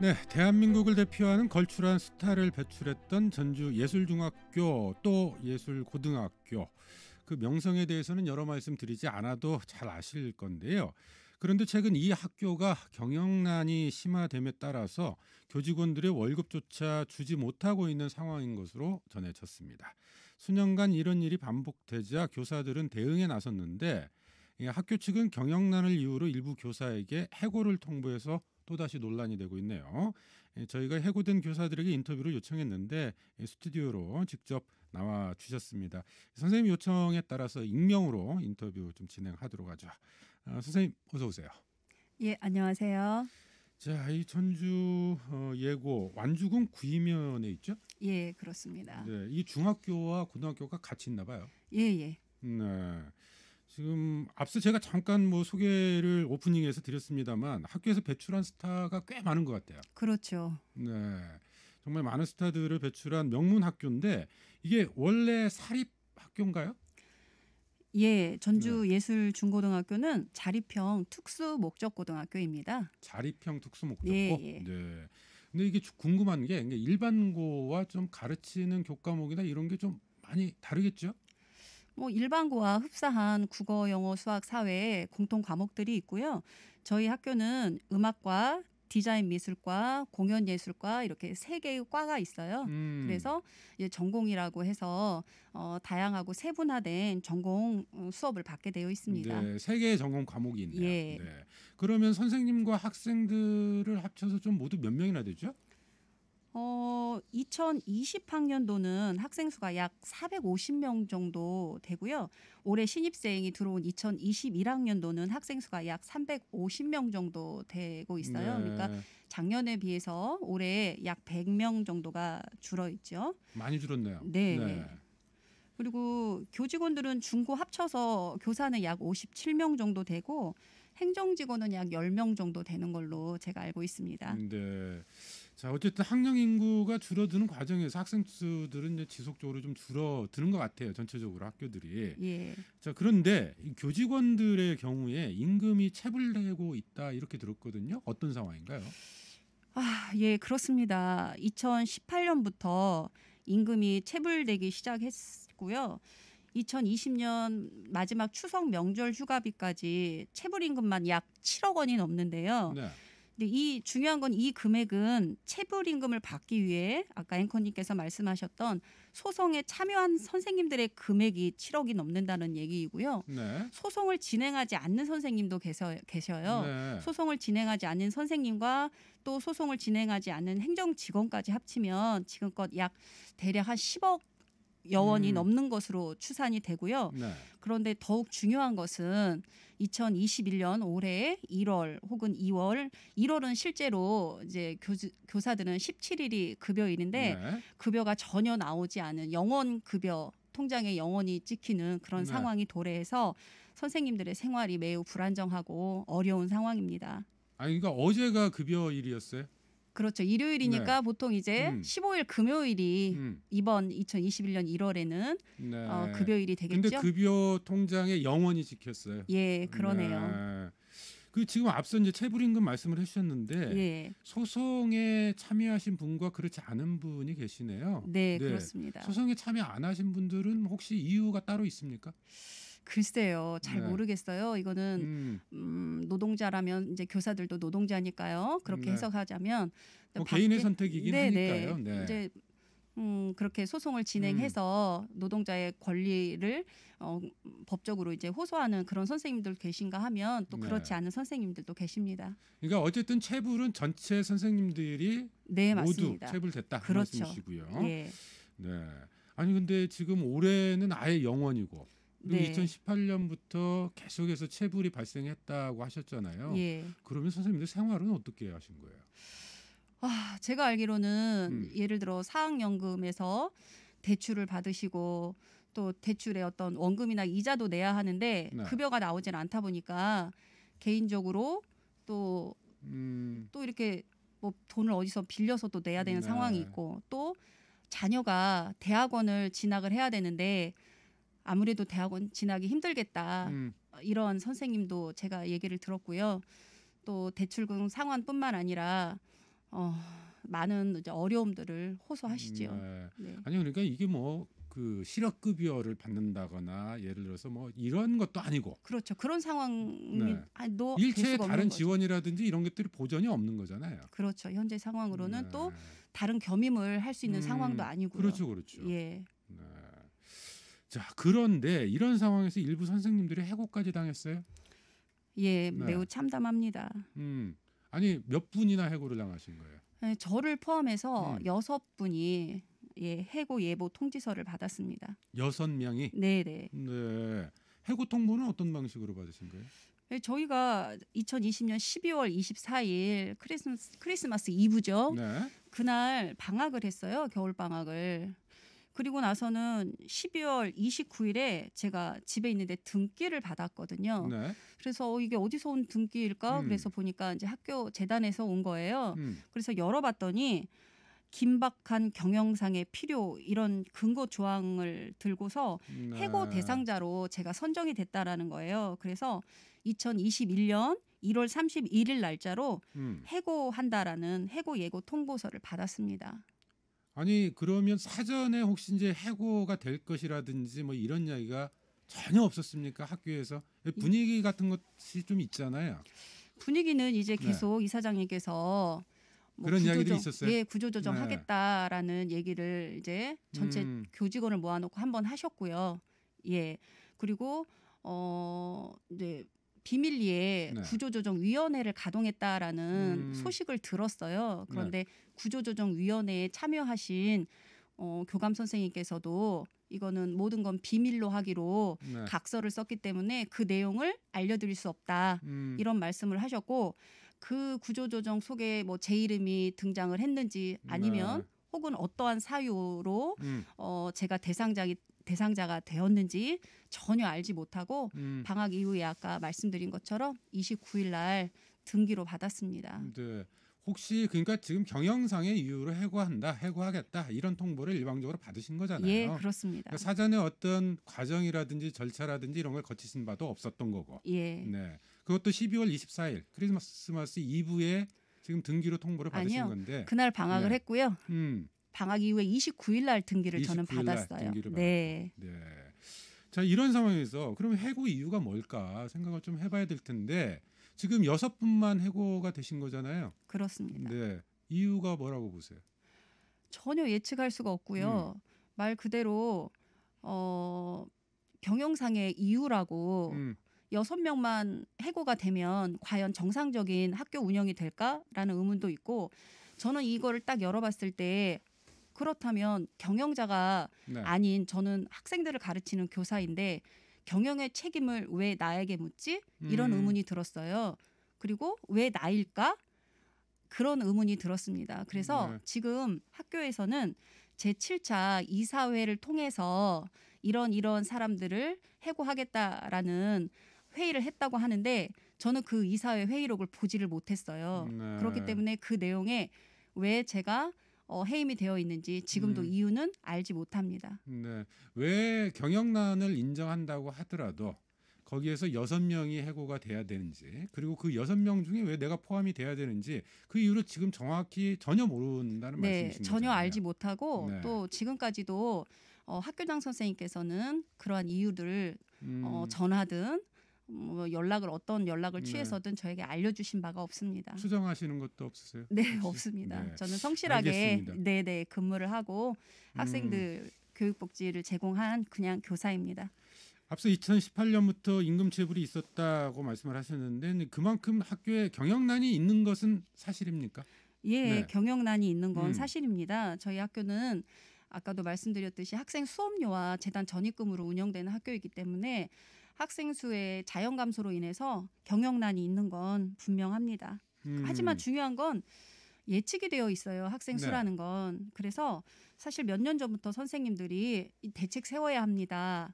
네, 대한민국을 대표하는 걸출한 스타를 배출했던 전주 예술중학교 또 예술고등학교 그 명성에 대해서는 여러 말씀 드리지 않아도 잘 아실 건데요. 그런데 최근 이 학교가 경영난이 심화됨에 따라서 교직원들의 월급조차 주지 못하고 있는 상황인 것으로 전해졌습니다. 수년간 이런 일이 반복되자 교사들은 대응에 나섰는데 학교 측은 경영난을 이유로 일부 교사에게 해고를 통보해서 또다시 논란이 되고 있네요. 저희가 해고된 교사들에게 인터뷰를 요청했는데 스튜디오로 직접 나와 주셨습니다. 선생님 요청에 따라서 익명으로 인터뷰 좀 진행하도록 하죠. 선생님 어서 오세요. 예, 안녕하세요. 자, 이 전주 예고 완주군 구이면에 있죠? 예, 그렇습니다. 네, 이 중학교와 고등학교가 같이 있나 봐요. 예, 예. 네. 지금 앞서 제가 잠깐 소개를 오프닝에서 드렸습니다만 학교에서 배출한 스타가 꽤 많은 것 같아요. 그렇죠. 네, 정말 많은 스타들을 배출한 명문 학교인데 이게 원래 사립 학교인가요? 예, 전주 예술중고등학교는 자립형 특수 목적 고등학교입니다. 자립형 특수 목적고. 예, 예. 네. 근데 이게 궁금한 게 일반고와 좀 가르치는 교과목이나 이런 게 좀 많이 다르겠죠? 일반고와 흡사한 국어, 영어, 수학, 사회 공통 과목들이 있고요. 저희 학교는 음악과 디자인 미술과, 공연 예술과 이렇게 세 개의 과가 있어요. 그래서 이제 전공이라고 해서 다양하고 세분화된 전공 수업을 받게 되어 있습니다. 네, 세 개의 전공 과목이 있네요. 예. 네. 그러면 선생님과 학생들을 합쳐서 좀 모두 몇 명이나 되죠? 2020학년도는 학생 수가 약 450명 정도 되고요. 올해 신입생이 들어온 2021학년도는 학생 수가 약 350명 정도 되고 있어요. 네. 그러니까 작년에 비해서 올해 약 100명 정도가 줄어 있죠. 많이 줄었네요. 네. 네. 그리고 교직원들은 중고 합쳐서 교사는 약 57명 정도 되고 행정직원은 약 10명 정도 되는 걸로 제가 알고 있습니다. 네. 자, 어쨌든 학령 인구가 줄어드는 과정에서 학생 수들은 이제 지속적으로 좀 줄어드는 것 같아요. 전체적으로 학교들이. 예. 자, 그런데 이 교직원들의 경우에 임금이 체불되고 있다 이렇게 들었거든요. 어떤 상황인가요? 예, 그렇습니다. 2018년부터 임금이 체불되기 시작했고요. 2020년 마지막 추석 명절 휴가비까지 체불 임금만 약 7억 원이 넘는데요. 네. 근데 이 중요한 건 이 금액은 체불 임금을 받기 위해 아까 앵커님께서 말씀하셨던 소송에 참여한 선생님들의 금액이 7억이 넘는다는 얘기이고요. 네. 소송을 진행하지 않는 선생님도 계셔요. 네. 소송을 진행하지 않는 선생님과 또 소송을 진행하지 않는 행정직원까지 합치면 지금껏 약 대략 한 10억 여원이 넘는 것으로 추산이 되고요. 네. 그런데 더욱 중요한 것은 2021년 올해 1월 혹은 2월, 1월은 실제로 이제 교사들은 17일이 급여일인데 네. 급여가 전혀 나오지 않은 영원 급여 통장에 영원히 찍히는 그런 네. 상황이 도래해서 선생님들의 생활이 매우 불안정하고 어려운 상황입니다. 아니 그러니까 어제가 급여일이었어요? 그렇죠. 일요일이니까 네. 보통 이제 15일 금요일이 이번 2021년 1월에는 네. 급여일이 되겠죠. 근데 급여 통장에 영원히 찍혔어요. 예, 그러네요. 네. 그 지금 앞서 이제 체불임금 말씀을 해주셨는데 예. 소송에 참여하신 분과 그렇지 않은 분이 계시네요. 네, 그렇습니다. 소송에 참여 안 하신 분들은 혹시 이유가 따로 있습니까? 글쎄요, 잘 네. 모르겠어요. 이거는 노동자라면 이제 교사들도 노동자니까요. 그렇게 네. 해석하자면 개인의 선택이긴 하니까요. 네. 이제 그렇게 소송을 진행해서 노동자의 권리를 법적으로 이제 호소하는 그런 선생님들 계신가 하면 또 그렇지 않은 선생님들도 계십니다. 그러니까 어쨌든 체불은 전체 선생님들이 네, 모두 맞습니다. 체불됐다 그렇죠. 말씀이시고요. 예. 네. 아니 근데 지금 올해는 아예 영원이고 그리고 네. 2018년부터 계속해서 체불이 발생했다고 하셨잖아요. 예. 그러면 선생님들 생활은 어떻게 하신 거예요? 제가 알기로는 예를 들어 사학연금에서 대출을 받으시고 또 대출의 어떤 원금이나 이자도 내야 하는데 네. 급여가 나오질 않다 보니까 개인적으로 또 이렇게 뭐 돈을 어디서 빌려서 또 내야 되는 네. 상황이 있고 또 자녀가 대학원을 진학을 해야 되는데 아무래도 대학원 진학이 힘들겠다. 이런 선생님도 제가 얘기를 들었고요. 또 대출금 상환뿐만 아니라 어, 많은 이제 어려움들을 호소하시죠. 네. 네. 아니 그러니까 이게 뭐 그 실업급여를 받는다거나 예를 들어서 뭐 이런 것도 아니고 그렇죠. 그런 상황이 네. 될 일체의 수가 없는 다른 거죠. 지원이라든지 이런 것들이 보전이 없는 거잖아요. 그렇죠. 현재 상황으로는 네. 또 다른 겸임을 할 수 있는 상황도 아니고요. 그렇죠, 그렇죠. 예. 네. 자, 그런데 이런 상황에서 일부 선생님들이 해고까지 당했어요. 예, 네. 매우 참담합니다. 아니 몇 분이나 해고를 당하신 거예요? 예, 저를 포함해서 음. 6분이 예, 해고 예보 통지서를 받았습니다. 6명이? 네네. 네. 해고 통보는 어떤 방식으로 받으신 거예요? 예, 저희가 2020년 12월 24일 크리스마스 이브죠. 네. 그날 방학을 했어요. 겨울 방학을. 그리고 나서는 12월 29일에 제가 집에 있는데 등기를 받았거든요. 네. 그래서 이게 어디서 온 등기일까? 그래서 보니까 이제 학교 재단에서 온 거예요. 그래서 열어봤더니 긴박한 경영상의 필요 이런 근거 조항을 들고서 네. 해고 대상자로 제가 선정이 됐다라는 거예요. 그래서 2021년 1월 31일 날짜로 해고한다라는 해고 예고 통보서를 받았습니다. 아니 그러면 사전에 혹시 이제 해고가 될 것이라든지 뭐 이런 이야기가 전혀 없었습니까? 학교에서 분위기 같은 것이 좀 있잖아요. 분위기는 이제 네. 계속 이사장님께서 뭐 그런 이야기들이 있었어요? 예, 구조조정 네. 하겠다라는 얘기를 이제 전체 교직원을 모아놓고 한번 하셨고요. 예, 그리고 이제 비밀리에 네. 구조조정위원회를 가동했다라는 소식을 들었어요. 그런데 구조조정위원회에 참여하신 교감 선생님께서도 이거는 모든 건 비밀로 하기로 네. 각서를 썼기 때문에 그 내용을 알려드릴 수 없다. 이런 말씀을 하셨고 그 구조조정 속에 뭐 제 이름이 등장을 했는지 아니면 네. 혹은 어떠한 사유로 제가 대상자가 되었는지 전혀 알지 못하고 방학 이후에 아까 말씀드린 것처럼 29일 날 등기로 받았습니다. 네. 혹시 그러니까 지금 경영상의 이유로 해고하겠다 이런 통보를 일방적으로 받으신 거잖아요. 예, 그렇습니다. 그러니까 사전에 어떤 과정이라든지 절차라든지 이런 걸 거치신 바도 없었던 거고. 예. 네. 그것도 12월 24일 크리스마스 이브에 지금 등기로 통보를 받으신 아니요. 건데. 그날 방학을 네. 했고요. 방학 이후에 29일 날 등기를 저는 29일 날 받았어요. 등기를 네. 받았고. 네. 자, 이런 상황에서 그러면 해고 이유가 뭘까 생각을 좀 해봐야 될 텐데 지금 6분만 해고가 되신 거잖아요. 그렇습니다. 네. 이유가 뭐라고 보세요? 전혀 예측할 수가 없고요. 말 그대로 경영상의 이유라고 6명만 해고가 되면 과연 정상적인 학교 운영이 될까라는 의문도 있고 저는 이거를 딱 열어봤을 때 그렇다면 경영자가 네. 아닌 저는 학생들을 가르치는 교사인데 경영의 책임을 왜 나에게 묻지? 이런 의문이 들었어요. 그리고 왜 나일까? 그런 의문이 들었습니다. 그래서 네. 지금 학교에서는 제7차 이사회를 통해서 이런 사람들을 해고하겠다라는 회의를 했다고 하는데 저는 그 이사회 회의록을 보지를 못했어요. 네. 그렇기 때문에 그 내용에 왜 제가 해임이 되어 있는지 지금도 이유는 알지 못합니다. 네. 왜 경영난을 인정한다고 하더라도 거기에서 6명이 해고가 돼야 되는지 그리고 그 6명 중에 왜 내가 포함이 돼야 되는지 그 이유를 지금 정확히 전혀 모른다는 네, 말씀이신 전혀 거잖아요. 알지 못하고 네. 또 지금까지도 학교장 선생님께서는 그러한 이유들을 전하든 어떤 연락을 네. 취해서든 저에게 알려주신 바가 없습니다. 수정하시는 것도 없으세요? 네, 혹시? 없습니다. 네. 저는 성실하게 알겠습니다. 네네 근무를 하고 학생들 교육복지를 제공한 그냥 교사입니다. 앞서 2018년부터 임금 체불이 있었다고 말씀을 하셨는데 그만큼 학교에 경영난이 있는 것은 사실입니까? 예, 네. 경영난이 있는 건 사실입니다. 저희 학교는 아까도 말씀드렸듯이 학생 수업료와 재단 전입금으로 운영되는 학교이기 때문에 학생 수의 자연 감소로 인해서 경영난이 있는 건 분명합니다. 하지만 중요한 건 예측이 되어 있어요. 학생 수라는 건. 그래서 사실 몇 년 전부터 선생님들이 이 대책 세워야 합니다.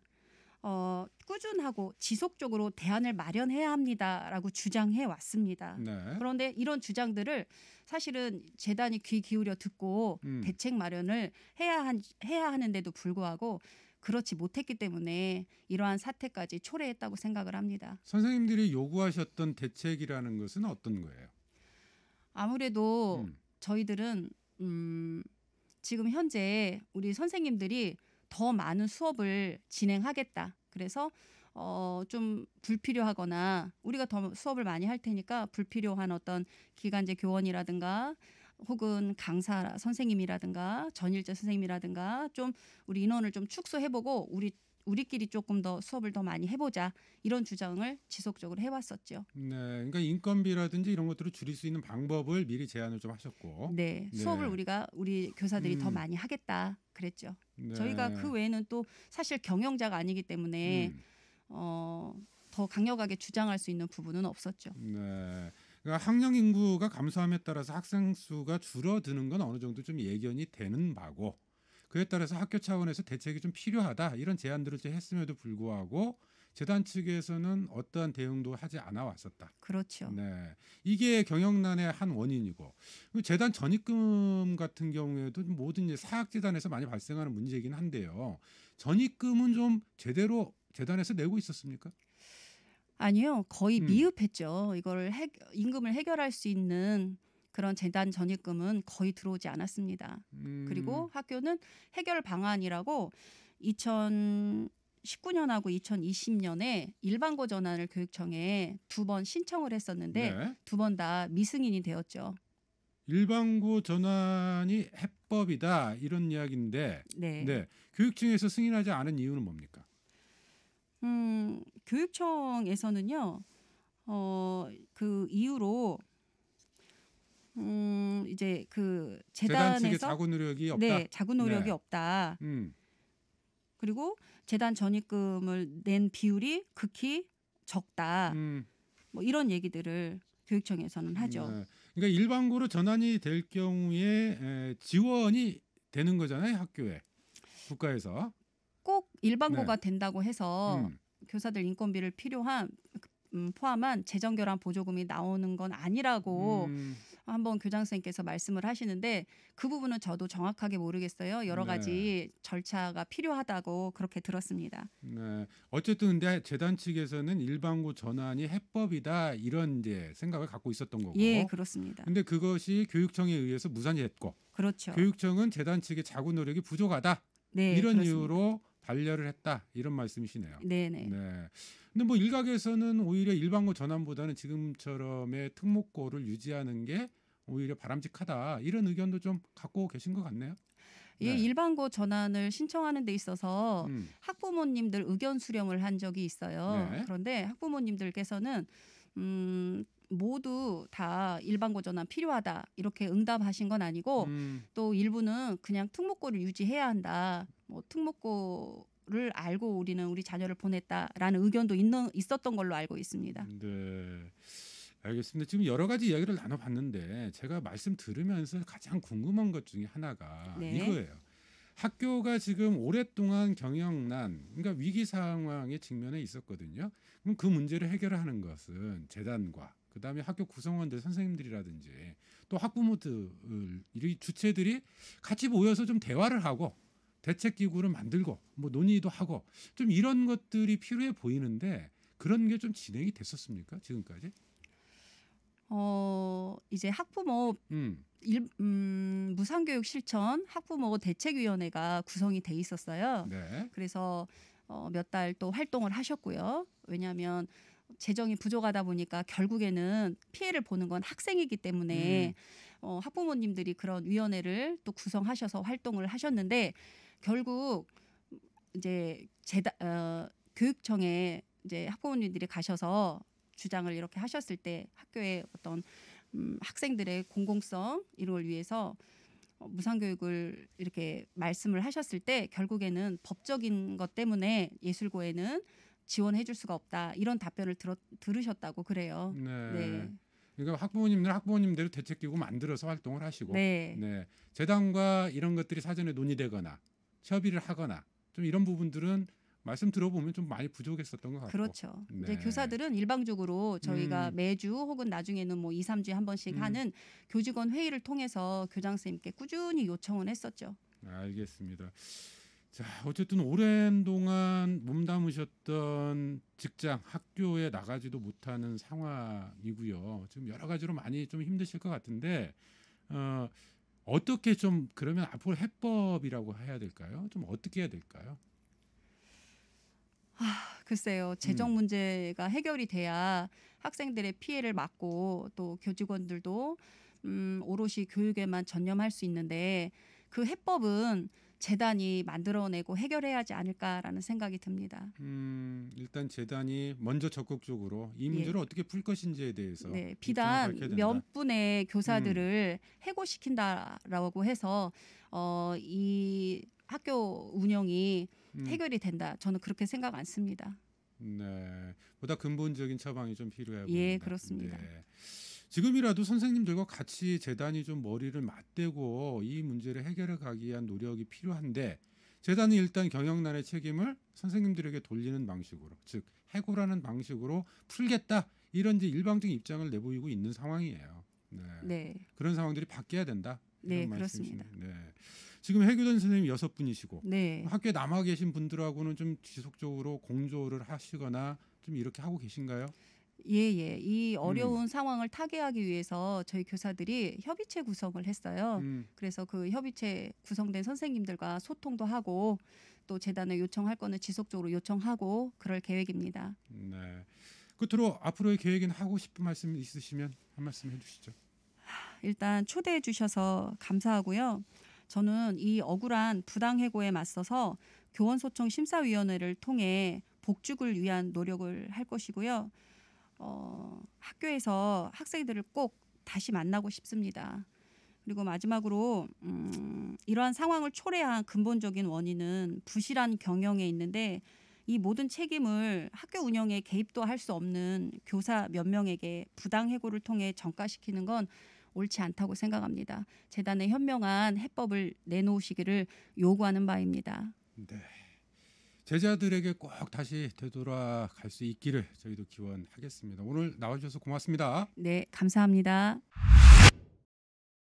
꾸준하고 지속적으로 대안을 마련해야 합니다라고 주장해 왔습니다. 네. 그런데 이런 주장들을 사실은 재단이 귀 기울여 듣고 대책 마련을 해야 하는데도 불구하고 그렇지 못했기 때문에 이러한 사태까지 초래했다고 생각을 합니다. 선생님들이 요구하셨던 대책이라는 것은 어떤 거예요? 아무래도 저희들은 지금 현재 우리 선생님들이 더 많은 수업을 진행하겠다. 그래서 좀 불필요하거나 우리가 더 수업을 많이 할 테니까 불필요한 어떤 기간제 교원이라든가 혹은 강사 선생님이라든가 전일제 선생님이라든가 좀 우리 인원을 좀 축소해보고 우리끼리 조금 더 수업을 더 많이 해보자 이런 주장을 지속적으로 해왔었죠. 네, 그러니까 인건비라든지 이런 것들을 줄일 수 있는 방법을 미리 제안을 좀 하셨고, 네, 네, 수업을 우리 교사들이 더 음, 많이 하겠다 그랬죠. 저희가 네, 그 외에는 또 사실 경영자가 아니기 때문에 음, 더 강력하게 주장할 수 있는 부분은 없었죠. 네. 그러니까 학령 인구가 감소함에 따라서 학생 수가 줄어드는 건 어느 정도 좀 예견이 되는 바고, 그에 따라서 학교 차원에서 대책이 좀 필요하다 이런 제안들을 좀 했음에도 불구하고 재단 측에서는 어떠한 대응도 하지 않아 왔었다. 그렇죠. 네, 이게 경영난의 한 원인이고 재단 전입금 같은 경우에도 모든 이제 사학재단에서 많이 발생하는 문제이긴 한데요. 전입금은 좀 제대로 재단에서 내고 있었습니까? 아니요, 거의 음, 미흡했죠. 이걸 임금을 해결할 수 있는 그런 재단 전입금은 거의 들어오지 않았습니다. 그리고 음, 학교는 해결 방안이라고 2019년하고 2020년에 일반고 전환을 교육청에 2번 신청을 했었는데 네. 2번 다 미승인이 되었죠. 일반고 전환이 해법이다 이런 이야기인데, 네. 네, 교육청에서 승인하지 않은 이유는 뭡니까? 교육청에서는요, 그 이후로 이제 그 재단 측의 재단에서 자구 노력이 없다. 네, 자구 노력이 네, 없다. 음, 그리고 재단 전입금을 낸 비율이 극히 적다. 음. 뭐 이런 얘기들을 교육청에서는 하죠. 네. 그러니까 일반고로 전환이 될 경우에 지원이 되는 거잖아요, 학교에 국가에서. 꼭 네. 일반고가 된다고 해서 음. 교사들 인건비를 포함한 재정 결함 보조금이 나오는 건 아니라고 음. 한번 교장 선생님께서 말씀을 하시는데 그 부분은 저도 정확하게 모르겠어요. 여러 네. 가지 절차가 필요하다고 그렇게 들었습니다. 네. 어쨌든 근데 재단 측에서는 일반고 전환이 해법이다 이런 이제 생각을 갖고 있었던 예, 거고. 그렇습니다. 근데 그것이 교육청에 의해서 무산이 됐고 그렇죠. 교육청은 재단 측의 자구 노력이 부족하다. 네, 이런 그렇습니다. 이유로 반려를 했다. 이런 말씀이시네요. 네네. 네. 근데 뭐 일각에서는 오히려 일반고 전환보다는 지금처럼의 특목고를 유지하는 게 오히려 바람직하다. 이런 의견도 좀 갖고 계신 것 같네요. 예, 네. 일반고 전환을 신청하는 데 있어서 음. 학부모님들 의견 수렴을 한 적이 있어요. 네. 그런데 학부모님들께서는 모두 다 일반고 전환 필요하다 이렇게 응답하신 건 아니고 음. 또 일부는 그냥 특목고를 유지해야 한다. 뭐 특목고를 알고 우리 자녀를 보냈다라는 의견도 있었던 걸로 알고 있습니다. 네. 알겠습니다. 지금 여러 가지 이야기를 나눠봤는데 제가 말씀 들으면서 가장 궁금한 것 중에 하나가 네. 이거예요. 학교가 지금 오랫동안 경영난, 그러니까 위기 상황에 직면해 있었거든요. 그럼 그 문제를 해결하는 것은 재단과 그다음에 학교 구성원들, 선생님들이라든지 또 학부모들, 이 주체들이 같이 모여서 좀 대화를 하고 대책 기구를 만들고 뭐 논의도 하고 좀 이런 것들이 필요해 보이는데 그런 게 좀 진행이 됐었습니까? 지금까지? 이제 학부모 음, 무상교육 실천 학부모 대책위원회가 구성이 돼 있었어요. 네. 그래서 몇 달 또 활동을 하셨고요. 왜냐하면 재정이 부족하다 보니까 결국에는 피해를 보는 건 학생이기 때문에 음, 학부모님들이 그런 위원회를 또 구성하셔서 활동을 하셨는데 결국 이제 교육청에 이제 학부모님들이 가셔서 주장을 이렇게 하셨을 때 학교의 어떤 학생들의 공공성 이런 걸 위해서 무상교육을 이렇게 말씀을 하셨을 때 결국에는 법적인 것 때문에 예술고에는 지원해 줄 수가 없다. 이런 답변을 들으셨다고 그래요. 네. 네. 그러니까 학부모님대로 대책 기구 만들어서 활동을 하시고, 네. 네. 재단과 이런 것들이 사전에 논의되거나 협의를 하거나 좀 이런 부분들은 말씀 들어보면 좀 많이 부족했었던 것 같고, 그렇죠. 이제 네. 교사들은 일방적으로 저희가 음, 매주 혹은 나중에는 뭐 2, 3주에 한 번씩 음, 하는 교직원 회의를 통해서 교장 선생님께 꾸준히 요청을 했었죠. 알겠습니다. 자, 어쨌든 오랜 동안 몸담으셨던 직장, 학교에 나가지도 못하는 상황이고요. 지금 여러 가지로 많이 좀 힘드실 것 같은데 어, 어떻게 좀 그러면 앞으로 해법이라고 해야 될까요? 좀 어떻게 해야 될까요? 글쎄요. 재정 음, 문제가 해결이 돼야 학생들의 피해를 막고 또 교직원들도 오롯이 교육에만 전념할 수 있는데 그 해법은 재단이 만들어내고 해결해야 하지 않을까라는 생각이 듭니다. 일단 재단이 먼저 적극적으로 이 예. 문제를 어떻게 풀 것인지에 대해서 네, 입장을 밝혀야 비단 된다. 몇 분의 음, 교사들을 해고시킨다라고 해서 이 학교 운영이 음, 해결이 된다. 저는 그렇게 생각 안 습니다. 네, 보다 근본적인 처방이 좀 필요해 예, 보인다. 그렇습니다. 네. 지금이라도 선생님들과 같이 재단이 좀 머리를 맞대고 이 문제를 해결해 가기 위한 노력이 필요한데 재단이 일단 경영난의 책임을 선생님들에게 돌리는 방식으로 즉 해고라는 방식으로 풀겠다 이런 이제 일방적인 입장을 내보이고 있는 상황이에요. 네. 네, 그런 상황들이 바뀌어야 된다. 이런 네, 말씀이시네요. 그렇습니다. 네. 지금 해교된 선생님 6분이시고 네. 학교에 남아 계신 분들하고는 좀 지속적으로 공조를 하시거나 좀 이렇게 하고 계신가요? 예. 이 음. 어려운 상황을 타개하기 위해서 저희 교사들이 협의체 구성을 했어요. 음. 그래서 그 협의체 구성된 선생님들과 소통도 하고 또 재단에 요청할 거는 지속적으로 요청하고 그럴 계획입니다. 네. 끝으로 앞으로의 계획이나 하고 싶은 말씀 있으시면 한 말씀 해주시죠. 일단 초대해 주셔서 감사하고요. 저는 이 억울한 부당해고에 맞서서 교원소청 심사위원회를 통해 복죽을 위한 노력을 할 것이고요. 학교에서 학생들을 꼭 다시 만나고 싶습니다. 그리고 마지막으로 이러한 상황을 초래한 근본적인 원인은 부실한 경영에 있는데 이 모든 책임을 학교 운영에 개입도 할 수 없는 교사 몇 명에게 부당해고를 통해 전가시키는 건 옳지 않다고 생각합니다. 재단의 현명한 해법을 내놓으시기를 요구하는 바입니다. 네. 제자들에게 꼭 다시 되돌아갈 수 있기를 저희도 기원하겠습니다. 오늘 나와주셔서 고맙습니다. 네, 감사합니다.